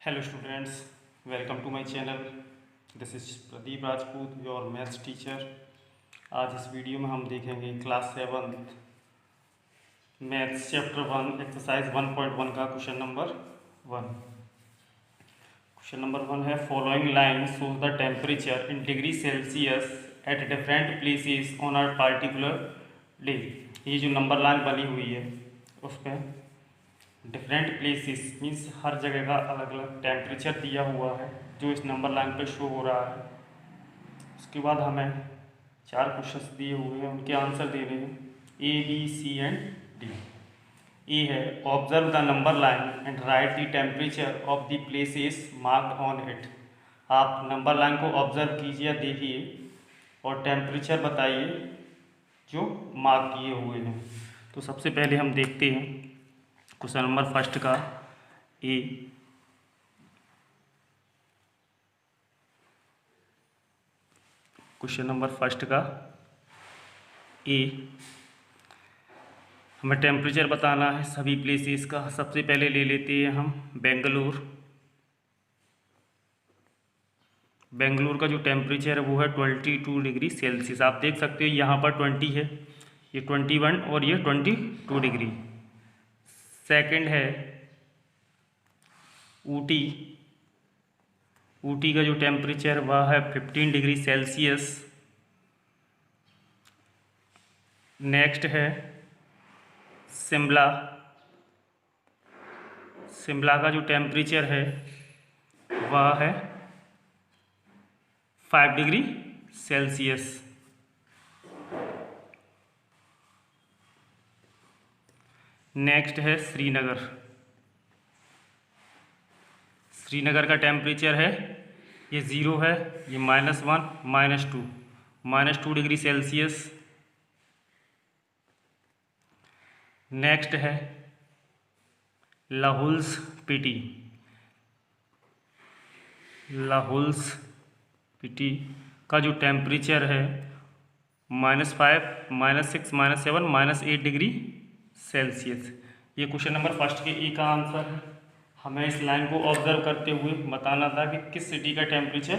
Hello students, welcome to my channel. This is Pradeep Rajput, your maths teacher. आज इस video में हम देखेंगे क्लास 7 मैथ्स चैप्टर 1 एक्सरसाइज 1.1 का क्वेश्चन नंबर 1। क्वेश्चन नंबर 1 है, following line shows the temperature in degree Celsius at different places on a particular day. ये जो number line बनी हुई है उस पर डिफरेंट प्लेसेस मीन्स हर जगह का अलग अलग टेम्परेचर दिया हुआ है जो इस नंबर लाइन पे शो हो रहा है। उसके बाद हमें 4 क्वेश्चंस दिए हुए हैं, उनके आंसर देने हैं ए, बी, सी एंड डी। ए है, observe the number line and right the temperature of the places marked on it. आप नंबर लाइन को ऑब्जर्व कीजिए, देखिए और टेम्परेचर बताइए जो मार्क किए हुए हैं। तो सबसे पहले हम देखते हैं क्वेश्चन नंबर फर्स्ट का ए। क्वेश्चन नंबर फर्स्ट का ए, हमें टेम्परेचर बताना है सभी प्लेसेस का। सबसे पहले ले लेते हैं हम बेंगलुरु। बेंगलुरु का जो टेम्परेचर है वो है 22 डिग्री सेल्सियस। आप देख सकते हो यहाँ पर 20 है, ये 21 और ये 22 डिग्री। सेकंड है ऊटी। ऊटी का जो टेम्परेचर वह है 15 डिग्री सेल्सियस। नेक्स्ट है शिमला। शिमला का जो टेम्परेचर है वह है 5 डिग्री सेल्सियस। नेक्स्ट है श्रीनगर। श्रीनगर का टेम्परेचर है, ये 0 है, ये -1 -2 डिग्री सेल्सियस। नेक्स्ट है लाहौल स्पीति। लाहौल स्पीति का जो टेम्परेचर है -5 -6 -7 -8 डिग्री सेल्सियस। ये क्वेश्चन नंबर फर्स्ट के ए का आंसर है। हमें इस लाइन को ऑब्जर्व करते हुए बताना था कि किस सिटी का टेम्परेचर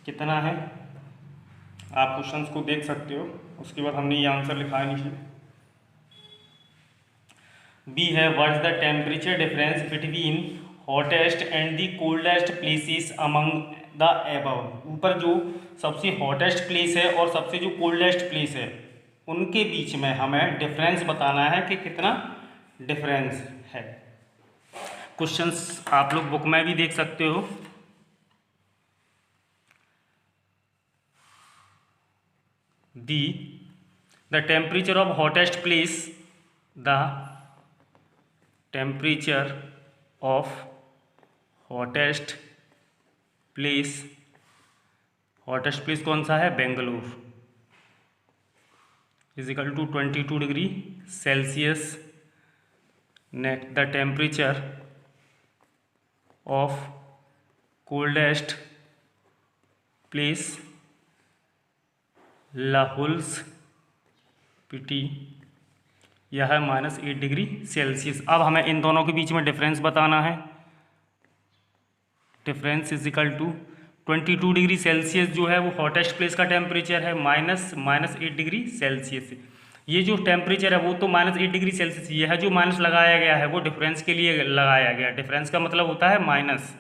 कितना है। आप क्वेश्चंस को देख सकते हो, उसके बाद हमने ये आंसर लिखा है नीचे। बी है, what is the temperature difference between hottest and the coldest places among the above. ऊपर जो सबसे हॉटेस्ट प्लेस है और सबसे जो कोल्डेस्ट प्लेस है उनके बीच में हमें डिफरेंस बताना है कि कितना डिफरेंस है। क्वेश्चंस आप लोग बुक में भी देख सकते हो। The the temperature of hottest place, the temperature of hottest place. Hottest place कौन सा है? Bengaluru. Equal to 22 degree Celsius. Next the temperature of coldest place Lahaul Spiti, यह है -8 डिग्री सेल्सियस। अब हमें इन दोनों के बीच में डिफरेंस बताना है। Difference is equal to 22 degree Celsius जो है वो हॉटेस्ट प्लेस का टेम्परेचर है, -8 डिग्री सेल्सियस। ये जो टेम्परेचर है वो तो -8 डिग्री सेल्सियस, यह जो माइनस लगाया गया है वो डिफरेंस के लिए लगाया गया। डिफरेंस का मतलब होता है माइनस।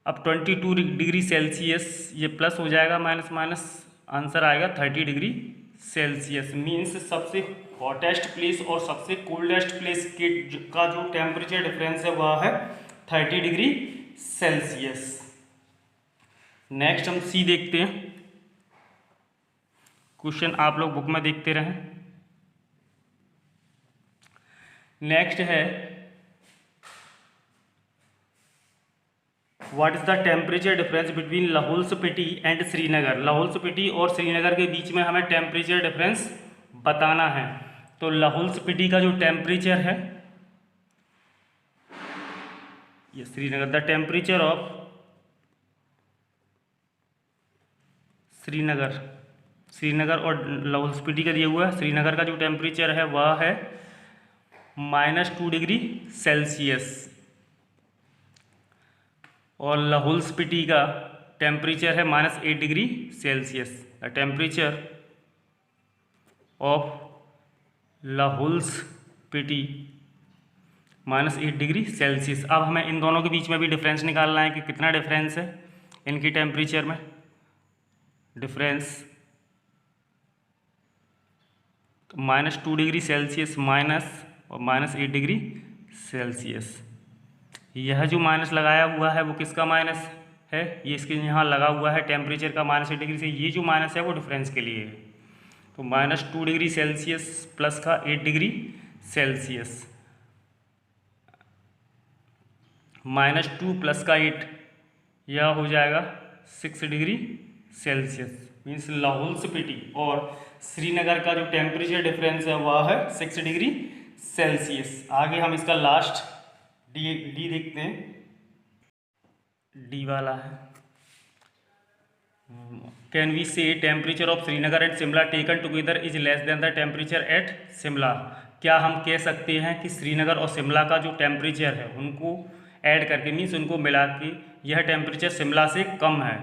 अब 22 डिग्री सेल्सियस ये प्लस हो जाएगा, माइनस माइनस आंसर आएगा 30 डिग्री सेल्सियस। मीन्स सबसे हॉटेस्ट प्लेस और सबसे कोल्डेस्ट प्लेस के का जो टेम्परेचर डिफरेंस है वह है 30 डिग्री सेल्सियस। नेक्स्ट हम सी देखते हैं। क्वेश्चन आप लोग बुक में देखते रहें। नेक्स्ट है, what is the temperature difference between Lahaul Spiti and Srinagar. Lahaul Spiti और श्रीनगर के बीच में हमें टेम्परेचर डिफरेंस बताना है। तो लाहौल स्पीति का जो टेम्परेचर है, ये Srinagar, the temperature of Srinagar और लाहौल स्पीति का दिया हुआ है। श्रीनगर का जो टेम्परेचर है वह है -2 डिग्री सेल्सियस। और लाहौल स्पीति का टेम्परेचर है -8 degree Celsius. The temperature of Lahaul Spiti -8 degree Celsius. अब हमें इन दोनों के बीच में भी डिफरेंस निकालना है कि कितना डिफरेंस है इनकी टेम्परेचर में। डिफरेंस -2 डिग्री सेल्सियस माइनस और -8 डिग्री सेल्सियस। यह जो माइनस लगाया हुआ है वो किसका माइनस है, ये इसके यहाँ लगा हुआ है टेम्परेचर का -8 डिग्री से। ये जो माइनस है वो डिफरेंस के लिए है। तो -2 डिग्री सेल्सियस प्लस का 8 डिग्री सेल्सियस, -2 प्लस का 8 यह हो जाएगा 6 degree Celsius. Means Lahaul Spiti और श्रीनगर का जो टेम्परेचर डिफरेंस है वह है 6 डिग्री सेल्सियस। आगे हम इसका लास्ट डी देखते हैं। डी वाला है, कैन वी से temperature of Srinagar and Shimla taken together is less than the temperature eight Shimla. क्या हम कह सकते हैं कि श्रीनगर और शिमला का जो टेम्परेचर है उनको ऐड करके, मीन्स उनको मिला के यह टेम्परेचर शिमला से कम है।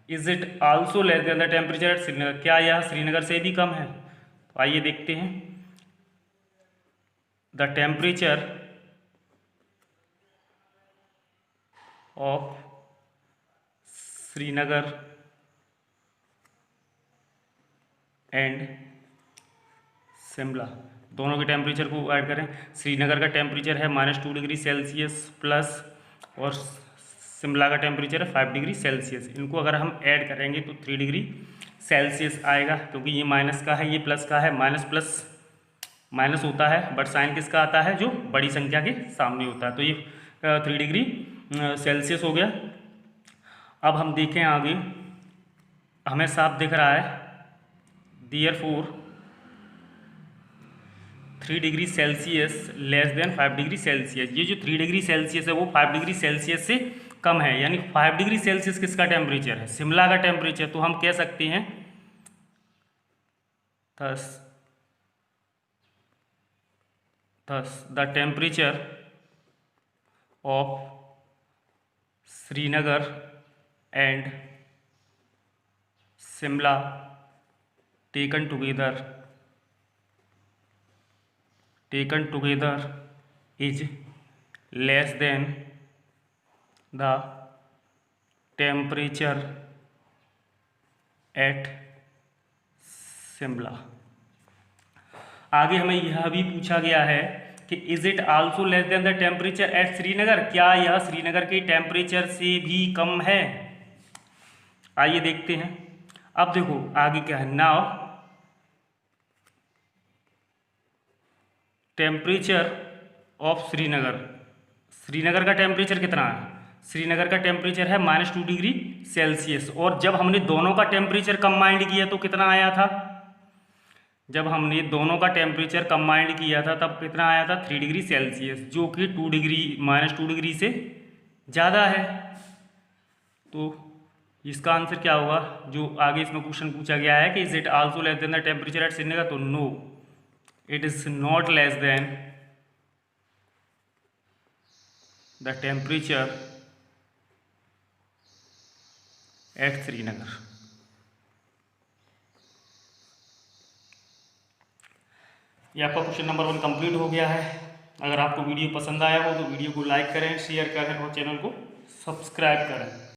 Is it also less than the temperature at Srinagar, क्या यह श्रीनगर से भी कम है? तो आइए देखते हैं। The temperature of Srinagar and Shimla, दोनों के टेम्परेचर को ऐड करें। श्रीनगर का टेम्परेचर है -2 डिग्री सेल्सियस प्लस और शिमला का टेम्परेचर है 5 डिग्री सेल्सियस। इनको अगर हम ऐड करेंगे तो 3 डिग्री सेल्सियस आएगा, क्योंकि ये माइनस का है ये प्लस का है। माइनस प्लस माइनस होता है, बट साइन किसका आता है, जो बड़ी संख्या के सामने होता है। तो ये 3 डिग्री सेल्सियस हो गया। अब हम देखें आगे, हमें साफ दिख रहा है therefore 3 degree Celsius less than 5 degree Celsius. ये जो 3 डिग्री सेल्सियस है वो 5 डिग्री सेल्सियस से कम है, यानी 5 डिग्री सेल्सियस किसका टेम्परेचर है, शिमला का टेम्परेचर। तो हम कह सकते हैं thus the temperature of Srinagar and Shimla taken together is less than the temperature at Shimla. आगे हमें यह भी पूछा गया है कि is it also less than the temperature at Srinagar, क्या यह श्रीनगर के टेम्परेचर से भी कम है? आइए देखते हैं। अब देखो आगे क्या है, now temperature of Srinagar, Srinagar का टेम्परेचर कितना है, श्रीनगर का टेम्परेचर है -2 डिग्री सेल्सियस। और जब हमने दोनों का टेम्परेचर कंबाइंड किया तो कितना आया था, जब हमने दोनों का टेम्परेचर कंबाइंड किया था तब कितना आया था, 3 डिग्री सेल्सियस, जो कि -2 डिग्री से ज़्यादा है। तो इसका आंसर क्या होगा, जो आगे इसमें क्वेश्चन पूछा गया है कि is it also less than the temperature at Srinagar, तो no it is not less than the temperature at Srinagar. ये आपका क्वेश्चन नंबर 1 कंप्लीट हो गया है। अगर आपको वीडियो पसंद आया हो तो वीडियो को लाइक करें, शेयर करें और चैनल को सब्सक्राइब करें।